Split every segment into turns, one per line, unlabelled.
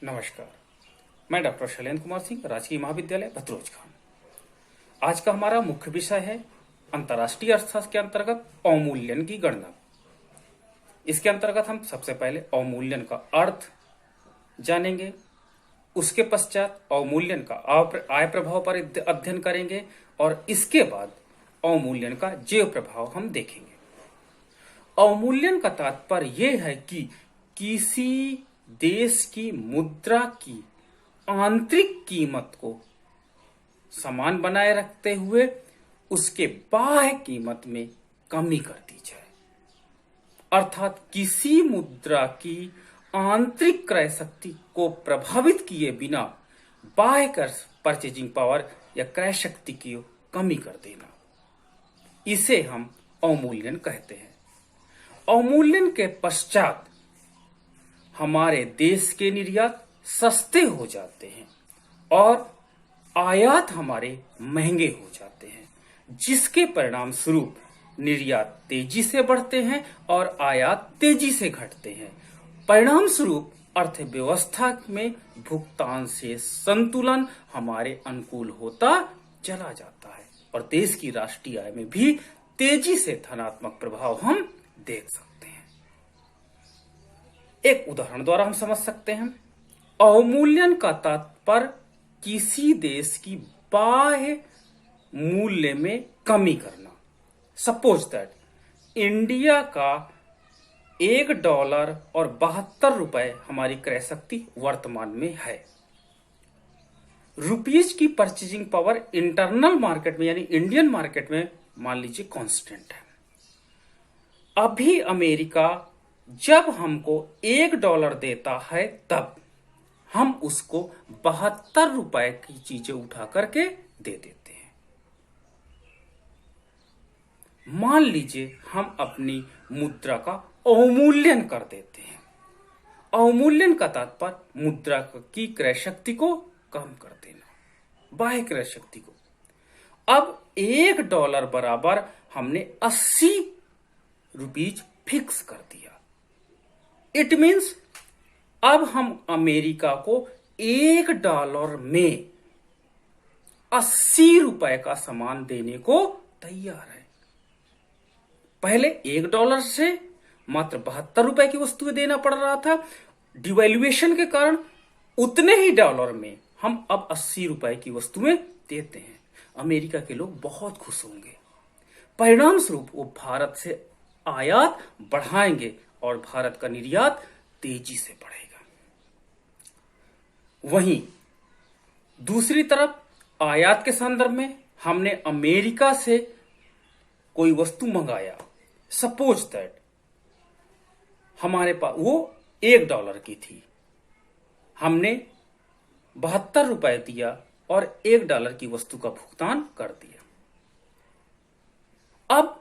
नमस्कार। मैं डॉक्टर शैलेंद्र कुमार सिंह, राजकीय महाविद्यालय भतरोज खान। आज का हमारा मुख्य विषय है अंतर्राष्ट्रीय अर्थशास्त्र के अंतर्गत अवमूल्यन की गणना। इसके अंतर्गत हम सबसे पहले अवमूल्यन का अर्थ जानेंगे, उसके पश्चात अवमूल्यन का आय प्रभाव पर अध्ययन करेंगे और इसके बाद अवमूल्यन का जैव प्रभाव हम देखेंगे। अवमूल्यन का तात्पर्य यह है कि किसी देश की मुद्रा की आंतरिक कीमत को समान बनाए रखते हुए उसके बाह्य कीमत में कमी कर दी जाए, अर्थात किसी मुद्रा की आंतरिक क्रय शक्ति को प्रभावित किए बिना बाह्य परचेजिंग पावर या क्रय शक्ति की कमी कर देना, इसे हम अवमूल्यन कहते हैं। अवमूल्यन के पश्चात हमारे देश के निर्यात सस्ते हो जाते हैं और आयात हमारे महंगे हो जाते हैं, जिसके परिणाम स्वरूप निर्यात तेजी से बढ़ते हैं और आयात तेजी से घटते हैं। परिणाम स्वरूप अर्थव्यवस्था में भुगतान से संतुलन हमारे अनुकूल होता चला जाता है और देश की राष्ट्रीय आय में भी तेजी से धनात्मक प्रभाव हम देख सकते हैं। एक उदाहरण द्वारा हम समझ सकते हैं। अवमूल्यन का तात्पर्य किसी देश की बाह्य मूल्य में कमी करना। सपोज दैट इंडिया का $1 और 72 रुपए हमारी क्रय शक्ति वर्तमान में है। रुपीज की परचेजिंग पावर इंटरनल मार्केट में यानी इंडियन मार्केट में मान लीजिए कांस्टेंट है। अभी अमेरिका जब हमको $1 देता है तब हम उसको 72 रुपए की चीजें उठा करके दे देते हैं। मान लीजिए हम अपनी मुद्रा का अवमूल्यन कर देते हैं। अवमूल्यन का तात्पर्य मुद्रा की क्रय शक्ति को कम कर देना, बाह्य क्रय शक्ति को। अब $1 बराबर हमने 80 रुपीज फिक्स कर दिया। इट मीन्स अब हम अमेरिका को $1 में 80 रुपए का सामान देने को तैयार है। पहले $1 से मात्र 72 रुपए की वस्तुएं देना पड़ रहा था। डिवैल्यूएशन के कारण उतने ही डॉलर में हम अब 80 रुपए की वस्तुएं देते हैं। अमेरिका के लोग बहुत खुश होंगे। परिणाम स्वरूप वो भारत से आयात बढ़ाएंगे और भारत का निर्यात तेजी से बढ़ेगा। वहीं दूसरी तरफ आयात के संदर्भ में हमने अमेरिका से कोई वस्तु मंगाया। सपोज दैट हमारे पास वो $1 की थी, हमने 72 रुपए दिया और $1 की वस्तु का भुगतान कर दिया। अब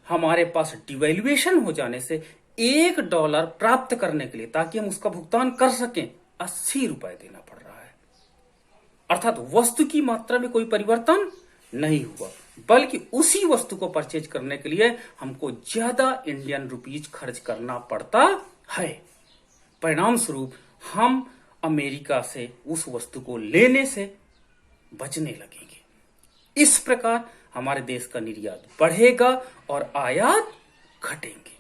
हमारे पास डिवैल्यूएशन हो जाने से $1 प्राप्त करने के लिए, ताकि हम उसका भुगतान कर सकें, 80 रुपए देना पड़ रहा है। अर्थात वस्तु की मात्रा में कोई परिवर्तन नहीं हुआ, बल्कि उसी वस्तु को परचेज करने के लिए हमको ज्यादा इंडियन रुपीज खर्च करना पड़ता है। परिणाम स्वरूप हम अमेरिका से उस वस्तु को लेने से बचने लगेंगे। इस प्रकार हमारे देश का निर्यात बढ़ेगा और आयात घटेंगे।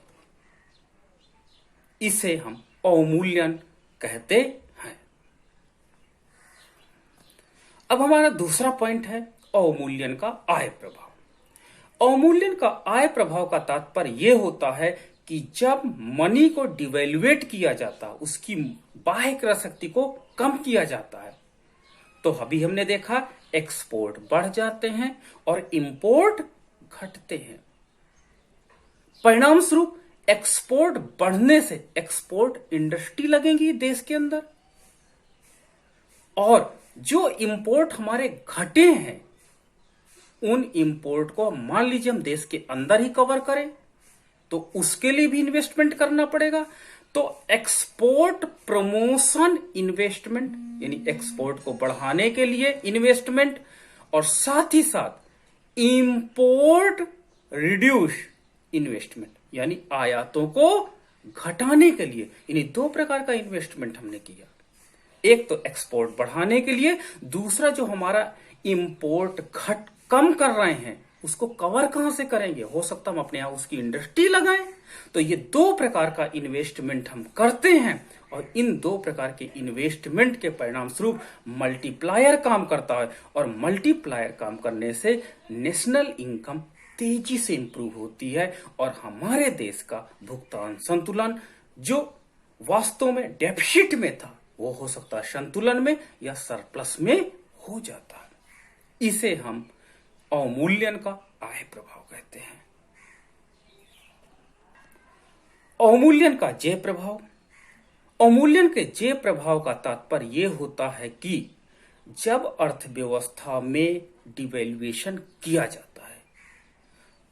इसे हम अवमूल्यन कहते हैं। अब हमारा दूसरा पॉइंट है अवमूल्यन का आय प्रभाव। अवमूल्यन का आय प्रभाव का तात्पर्य यह होता है कि जब मनी को डिवैल्यूएट किया जाता है, उसकी बाह्य क्रय शक्ति को कम किया जाता है, तो अभी हमने देखा एक्सपोर्ट बढ़ जाते हैं और इंपोर्ट घटते हैं। परिणाम स्वरूप एक्सपोर्ट बढ़ने से एक्सपोर्ट इंडस्ट्री लगेगी देश के अंदर, और जो इंपोर्ट हमारे घटे हैं उन इंपोर्ट को मान लीजिए हम देश के अंदर ही कवर करें तो उसके लिए भी इन्वेस्टमेंट करना पड़ेगा। तो एक्सपोर्ट प्रमोशन इन्वेस्टमेंट यानी एक्सपोर्ट को बढ़ाने के लिए इन्वेस्टमेंट, और साथ ही साथ इंपोर्ट रिड्यूस इन्वेस्टमेंट यानी आयातों को घटाने के लिए, यानी दो प्रकार का इन्वेस्टमेंट हमने किया। एक तो एक्सपोर्ट बढ़ाने के लिए, दूसरा जो हमारा इंपोर्ट कम कर रहे हैं उसको कवर कहां से करेंगे? हो सकता हम अपने यहां उसकी इंडस्ट्री लगाएं। तो ये दो प्रकार का इन्वेस्टमेंट हम करते हैं और इन दो प्रकार के इन्वेस्टमेंट के परिणाम स्वरूप मल्टीप्लायर काम करता है और मल्टीप्लायर काम करने से नेशनल इनकम तेजी से इंप्रूव होती है और हमारे देश का भुगतान संतुलन जो वास्तव में डेफिसिट में था वो हो सकता है संतुलन में या सरप्लस में हो जाता है। इसे हम अवमूल्यन का आय प्रभाव कहते हैं। अवमूल्यन का जे प्रभाव। अवमूल्यन के जे प्रभाव का तात्पर्य यह होता है कि जब अर्थव्यवस्था में डिवैल्यूएशन किया जाता है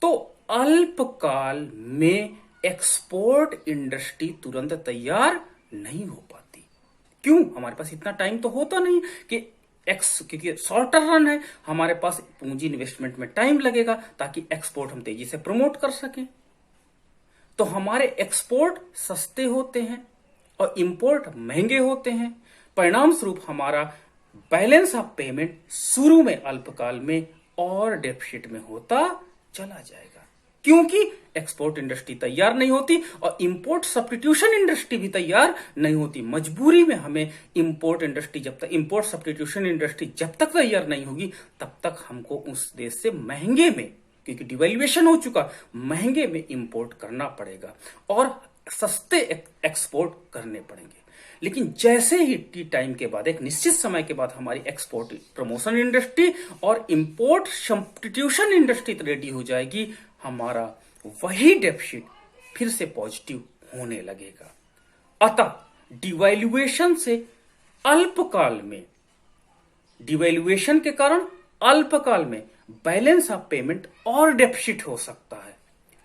तो अल्पकाल में एक्सपोर्ट इंडस्ट्री तुरंत तैयार नहीं हो पाती। क्यों? हमारे पास इतना टाइम तो होता नहीं कि क्योंकि शॉर्टर रन है, हमारे पास पूंजी इन्वेस्टमेंट में टाइम लगेगा ताकि एक्सपोर्ट हम तेजी से प्रमोट कर सकें। तो हमारे एक्सपोर्ट सस्ते होते हैं और इंपोर्ट महंगे होते हैं। परिणाम स्वरूप हमारा बैलेंस ऑफ पेमेंट शुरू में अल्पकाल में और डेफिसिट में होता चला जाएगा क्योंकि एक्सपोर्ट इंडस्ट्री तैयार नहीं होती और इंपोर्ट सब्स्टिट्यूशन इंडस्ट्री भी तैयार नहीं होती। मजबूरी में हमें इंपोर्ट सब्स्टिट्यूशन इंडस्ट्री जब तक तैयार नहीं होगी तब तक हमको उस देश से महंगे में, क्योंकि डिवैल्यूएशन हो चुका, महंगे में इंपोर्ट करना पड़ेगा और सस्ते एक्सपोर्ट करने पड़ेंगे। लेकिन जैसे ही टी टाइम के बाद, एक निश्चित समय के बाद हमारी एक्सपोर्ट प्रमोशन इंडस्ट्री और इंपोर्ट सब्स्टिट्यूशन इंडस्ट्री रेडी हो जाएगी, हमारा वही डेफिसिट फिर से पॉजिटिव होने लगेगा। अतः डिवैल्यूएशन से अल्पकाल में, डिवैल्यूएशन के कारण अल्पकाल में बैलेंस ऑफ पेमेंट और डेफिसिट हो सकता है,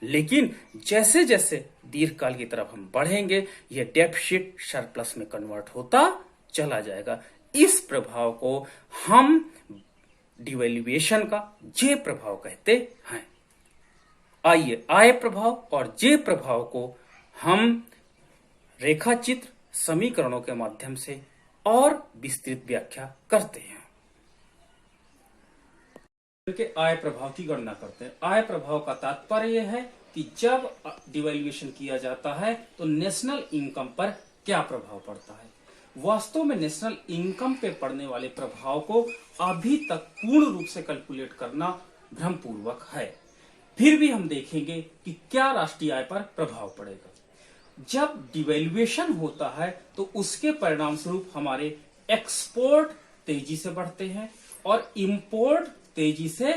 लेकिन जैसे जैसे दीर्घकाल की तरफ हम बढ़ेंगे यह डेफिसिट सरप्लस में कन्वर्ट होता चला जाएगा। इस प्रभाव को हम डिवैल्यूएशन का जे प्रभाव कहते हैं। आइए आय प्रभाव और जे प्रभाव को हम रेखाचित्र समीकरणों के माध्यम से और विस्तृत व्याख्या करते हैं। के आय प्रभाव की गणना करते हैं। आय प्रभाव का तात्पर्य यह है कि जब डिवैल्यूएशन किया जाता है तो नेशनल इनकम पर क्या प्रभाव पड़ता है। वास्तव में नेशनल इनकम पे पड़ने वाले प्रभाव को अभी तक पूर्ण रूप से कैलकुलेट करना भ्रमपूर्वक है। फिर भी हम देखेंगे कि क्या राष्ट्रीय आय पर प्रभाव पड़ेगा। जब डिवैल्यूएशन होता है तो उसके परिणाम स्वरूप हमारे एक्सपोर्ट तेजी से बढ़ते हैं और इंपोर्ट तेजी से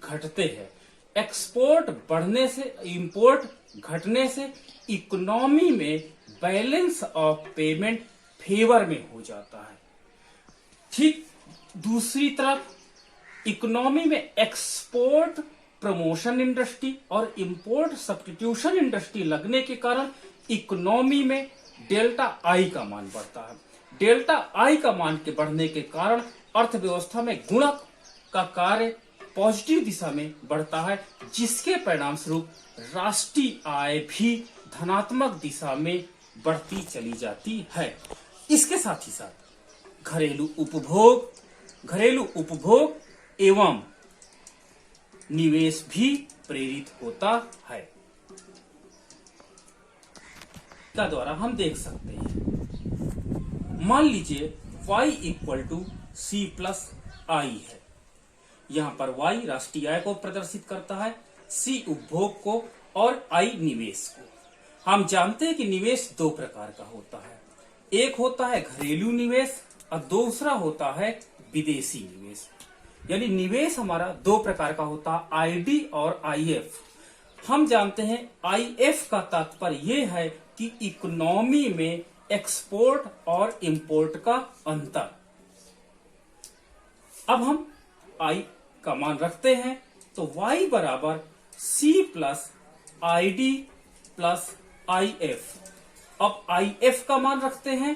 घटते हैं। एक्सपोर्ट बढ़ने से, इंपोर्ट घटने से इकोनॉमी में बैलेंस ऑफ पेमेंट फेवर में हो जाता है। ठीक दूसरी तरफ इकोनॉमी में एक्सपोर्ट प्रमोशन इंडस्ट्री और इंपोर्ट सब्स्टिट्यूशन इंडस्ट्री लगने के कारण इकोनॉमी में डेल्टा आई का मान बढ़ता है। डेल्टा आई का मान के बढ़ने के कारण अर्थव्यवस्था में गुणक का कार्य पॉजिटिव दिशा में बढ़ता है, जिसके परिणाम स्वरूप राष्ट्रीय आय भी धनात्मक दिशा में बढ़ती चली जाती है। इसके साथ ही साथ घरेलू उपभोग एवं निवेश भी प्रेरित होता है। का द्वारा हम देख सकते हैं, मान लीजिए y equal to C plus i है। यहां पर y राष्ट्रीय आय को प्रदर्शित करता है, c उपभोग को और I निवेश को। हम जानते हैं कि निवेश दो प्रकार का होता है, एक होता है घरेलू निवेश और दूसरा होता है विदेशी निवेश। यानी निवेश हमारा दो प्रकार का होता है, आईडी और आईएफ। हम जानते हैं आईएफ का तात्पर्य यह है कि इकोनॉमी में एक्सपोर्ट और इंपोर्ट का अंतर। अब हम आई का मान रखते हैं तो y बराबर c plus I D plus I F. अब आई एफ का मान रखते हैं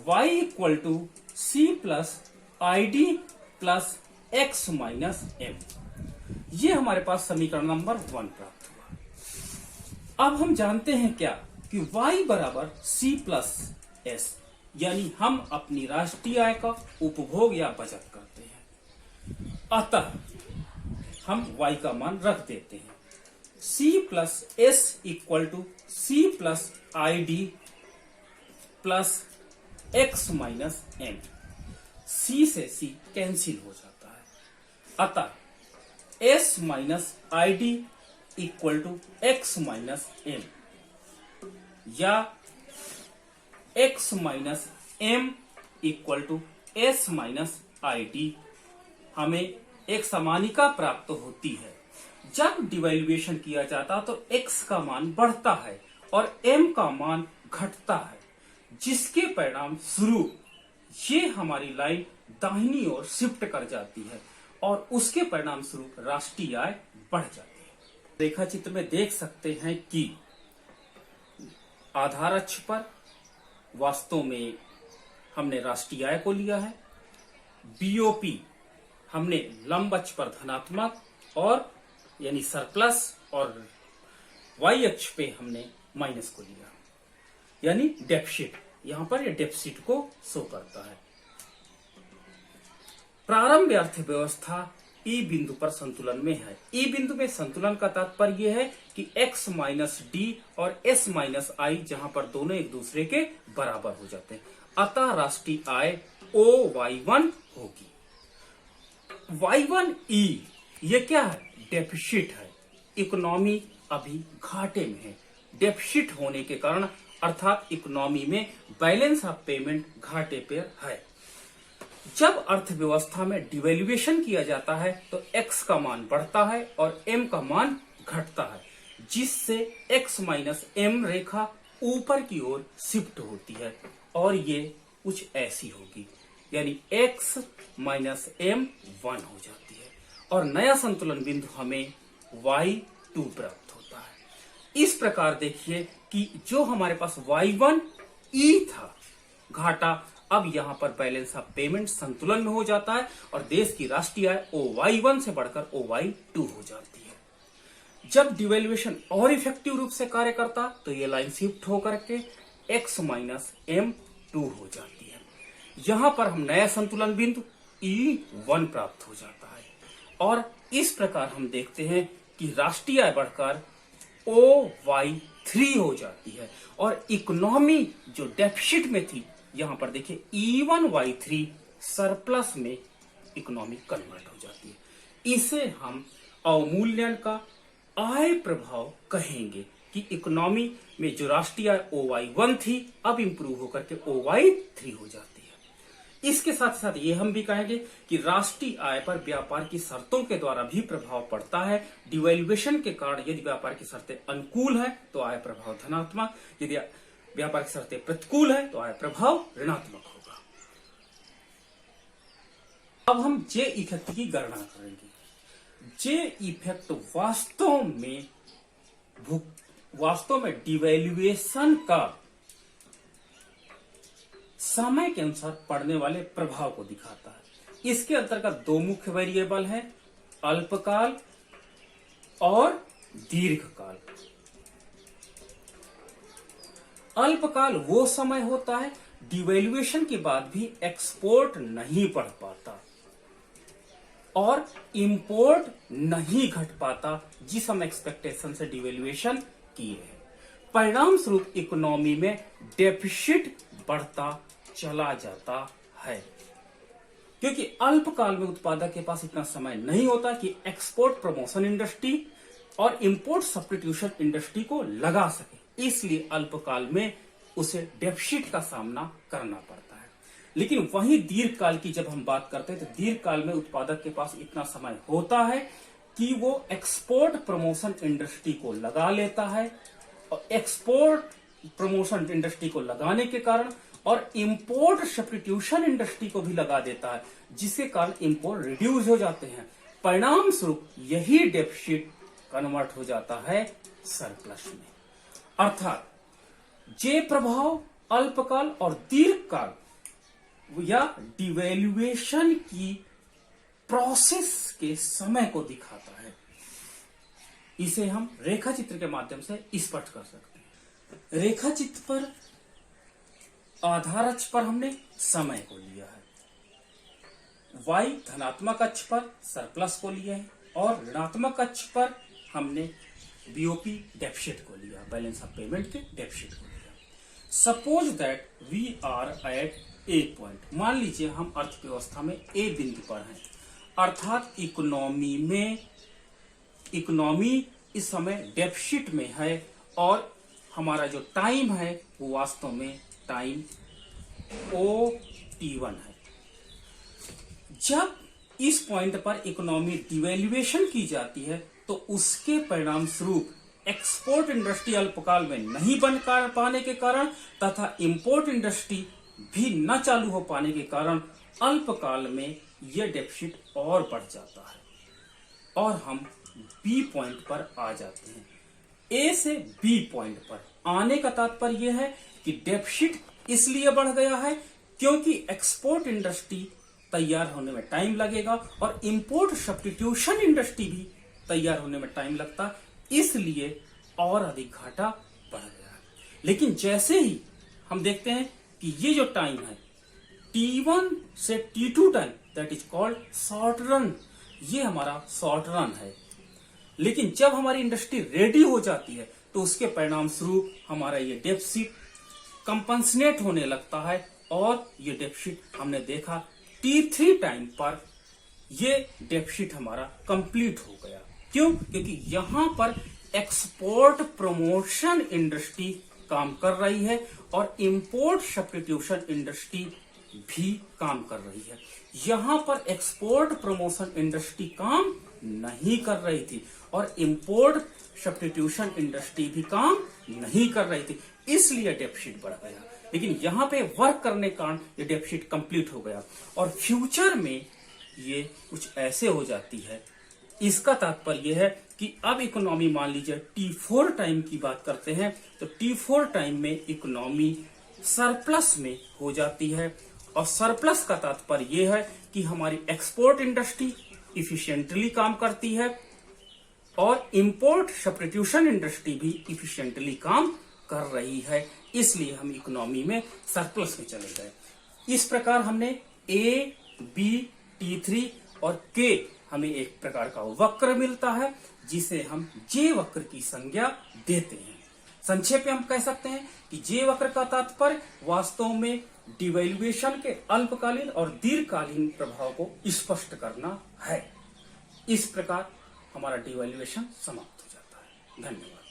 y equal to C plus I D plus X minus M. ये हमारे पास समीकरण नंबर 1 प्राप्त हुआ। अब हम जानते हैं क्या कि y बराबर c प्लस एस। यानी हम अपनी राष्ट्रीय आय का उपभोग या बचत करते हैं। अतः हम y का मान रख देते हैं। C plus S equal to C plus I D plus X minus M. C से C कैंसिल हो जाता है। अतः S minus I D equal to X minus M या x minus M equal to S minus I D हमें एक समानिका प्राप्त होती है। जब डिवैल्यूएशन किया जाता तो x का मान बढ़ता है और m का मान घटता है, जिसके परिणाम स्वरूप ये हमारी लाइन दाहिनी ओर शिफ्ट कर जाती है और उसके परिणाम स्वरूप राष्ट्रीय आय बढ़ जाती है। रेखा चित्र में देख सकते हैं कि आधार अक्ष पर वास्तव में हमने राष्ट्रीय आय को लिया है, बीओपी हमने लंब अक्ष पर धनात्मक और यानी सरप्लस और वाई अक्ष पे हमने माइनस को लिया, यानी डेफिसिट। यहां पर यह डेफिसिट को शो करता है। प्रारंभ अर्थव्यवस्था ई बिंदु पर संतुलन में है। ई बिंदु में संतुलन का तात्पर्य यह है कि x माइनस डी और s माइनस आई जहां पर दोनों एक दूसरे के बराबर हो जाते हैं। अतः राष्ट्रीय आय OY1 होगी। Y1E ये क्या है? डेफिसिट है। इकोनॉमी अभी घाटे में है। डेफिसिट होने के कारण अर्थात इकोनॉमी में बैलेंस ऑफ पेमेंट घाटे पर है। जब अर्थव्यवस्था में डिवैल्यूएशन किया जाता है तो x का मान बढ़ता है और m का मान घटता है, जिससे x माइनस m रेखा ऊपर की ओर शिफ्ट होती है और ये कुछ ऐसी होगी, यानी x माइनस m 1 हो जाती है और नया संतुलन बिंदु हमें y2 प्राप्त होता है। इस प्रकार देखिए कि जो हमारे पास y1e था घाटा, अब यहां पर बैलेंस ऑफ पेमेंट संतुलन में हो जाता है और देश की राष्ट्रीय आय OY1 से बढ़कर OY2 हो जाती है। जब डिवैल्यूएशन और इफेक्टिव रूप से कार्य करता तो ये लाइन शिफ्ट होकर के x माइनस m 2 हो जाती है। यहां पर हम नया संतुलन बिंदु E1 प्राप्त हो जाता है और इस प्रकार हम देखते हैं कि राष्ट्रीय आय बढ़कर OY3 हो जाती है और इकोनॉमी जो डेफिसिट में थी, यहां पर देखिए E1Y3 सरप्लस में इकोनॉमी कन्वर्ट हो जाती है। इसे हम अवमूल्यन का आय प्रभाव कहेंगे कि इकोनॉमी में जो राष्ट्रीय आय OY1 थी अब इंप्रूव होकर के OY3 हो जाती है। इसके साथ साथ ये हम भी कहेंगे कि राष्ट्रीय आय पर व्यापार की शर्तों के द्वारा भी प्रभाव पड़ता है। डिवैल्यूएशन के कारण यदि व्यापार की शर्तें अनुकूल है तो आय प्रभाव धनात्मक, यदि व्यापार की शर्तें प्रतिकूल है तो आय प्रभाव ऋणात्मक होगा। अब हम जे इफेक्ट की गणना करेंगे। जे इफेक्ट वास्तव में डिवैल्यूएशन का समय के अनुसार पड़ने वाले प्रभाव को दिखाता है। इसके अंतर्गत दो मुख्य वेरिएबल हैं, अल्पकाल और दीर्घकाल। अल्पकाल वो समय होता है डिवैल्यूएशन के बाद भी एक्सपोर्ट नहीं बढ़ पाता और इंपोर्ट नहीं घट पाता, जिस हम एक्सपेक्टेशन से डिवैल्यूएशन किए हैं। परिणाम स्वरूप इकोनॉमी में डेफिसिट बढ़ता चला जाता है, क्योंकि अल्पकाल में उत्पादक के पास इतना समय नहीं होता कि एक्सपोर्ट प्रमोशन इंडस्ट्री और इंपोर्ट सब्स्टिट्यूशन इंडस्ट्री को लगा सके। इसलिए अल्पकाल में उसे डेफिसिट का सामना करना पड़ता है। लेकिन वहीं दीर्घकाल की जब हम बात करते हैं तो दीर्घकाल में उत्पादक के पास इतना समय होता है कि वो एक्सपोर्ट प्रमोशन इंडस्ट्री को लगा लेता है और एक्सपोर्ट प्रमोशन इंडस्ट्री को लगाने के कारण और इंपोर्ट सब्स्टिट्यूशन इंडस्ट्री को भी लगा देता है, जिसके कारण इंपोर्ट रिड्यूस हो जाते हैं। परिणाम स्वरूप यही डेफिसिट कन्वर्ट हो जाता है सरप्लस में। अर्थात जे प्रभाव अल्पकाल और दीर्घकाल या डिवैल्यूएशन की प्रोसेस के समय को दिखाता है। इसे हम रेखा चित्र के माध्यम से स्पष्ट कर सकते हैं। रेखा चित्र पर आधार अक्ष पर हमने समय को लिया है, y धनात्मक अक्ष पर सरप्लस को लिया है और ऋणात्मक अक्ष पर हमने बीओपी डेफिसिट को लिया, बैलेंस ऑफ पेमेंट के डेफिसिट को लिया। Suppose that we are at a point, मान लीजिए हम अर्थव्यवस्था में ए बिंदु पर हैं, अर्थात इकोनॉमी इस समय डेफिसिट में है और हमारा जो टाइम है वो वास्तव में टाइम OT1 है। जब इस पॉइंट पर इकोनॉमी डिवेल्युएशन की जाती है तो उसके परिणाम स्वरूप एक्सपोर्ट इंडस्ट्री अल्पकाल में नहीं बन पाने के कारण तथा इंपोर्ट इंडस्ट्री भी न चालू हो पाने के कारण अल्पकाल में यह डेफिसिट और बढ़ जाता है और हम बी पॉइंट पर आ जाते हैं। ए से बी पॉइंट पर आने का तात्पर्य यह है कि डेफिसिट इसलिए बढ़ गया है क्योंकि एक्सपोर्ट इंडस्ट्री तैयार होने में टाइम लगेगा और इंपोर्ट सब्स्टिट्यूशन इंडस्ट्री भी तैयार होने में टाइम लगता है, इसलिए और अधिक घाटा बढ़ गया है। लेकिन जैसे ही हम देखते हैं कि ये जो टाइम है T1 से T2 time, that is called short run, ये हमारा शॉर्ट रन है। लेकिन जब हमारी इंडस्ट्री रेडी हो जाती है तो उसके परिणाम स्वरूप हमारा ये डेफिसिट कंपनसेट होने लगता है और ये डेफिसिट हमने देखा T3 टाइम पर ये डेफिसिट हमारा कंप्लीट हो गया। क्यों? क्योंकि यहां पर एक्सपोर्ट प्रमोशन इंडस्ट्री काम कर रही है और इंपोर्ट सब्स्टिट्यूशन इंडस्ट्री भी काम कर रही है। यहां पर एक्सपोर्ट प्रमोशन इंडस्ट्री काम नहीं कर रही थी और इंपोर्ट सब्स्टिट्यूशन इंडस्ट्री भी काम नहीं कर रही थी, इसलिए डेफिसिट बढ़ गया। लेकिन यहां पे वर्क करने के कारण ये डेफिसिट कंप्लीट हो गया और फ्यूचर में ये कुछ ऐसे हो जाती है। इसका तात्पर्य है कि अब इकोनॉमी, मान लीजिए T4 टाइम की बात करते हैं तो T4 टाइम में इकोनॉमी सरप्लस में हो जाती है और सरप्लस का तात्पर्य यह है कि हमारी एक्सपोर्ट इंडस्ट्री इफिशिएंटली काम करती है और इंपोर्ट सब्स्टिट्यूशन इंडस्ट्री भी इफिशिएंटली काम कर रही है, इसलिए हम इकोनॉमी में सरप्लस में चले गए। इस प्रकार हमने A, B, T3 और K हमें एक प्रकार का वक्र मिलता है जिसे हम J वक्र की संज्ञा देते हैं। संक्षेप में हम कह सकते हैं कि J वक्र का तात्पर्य वास्तव में डिवेल्युएशन के अल्पकालीन और दीर्घकालीन प्रभाव को स्पष्ट करना है। इस प्रकार हमारा डिवेल्युएशन समाप्त हो जाता है। धन्यवाद।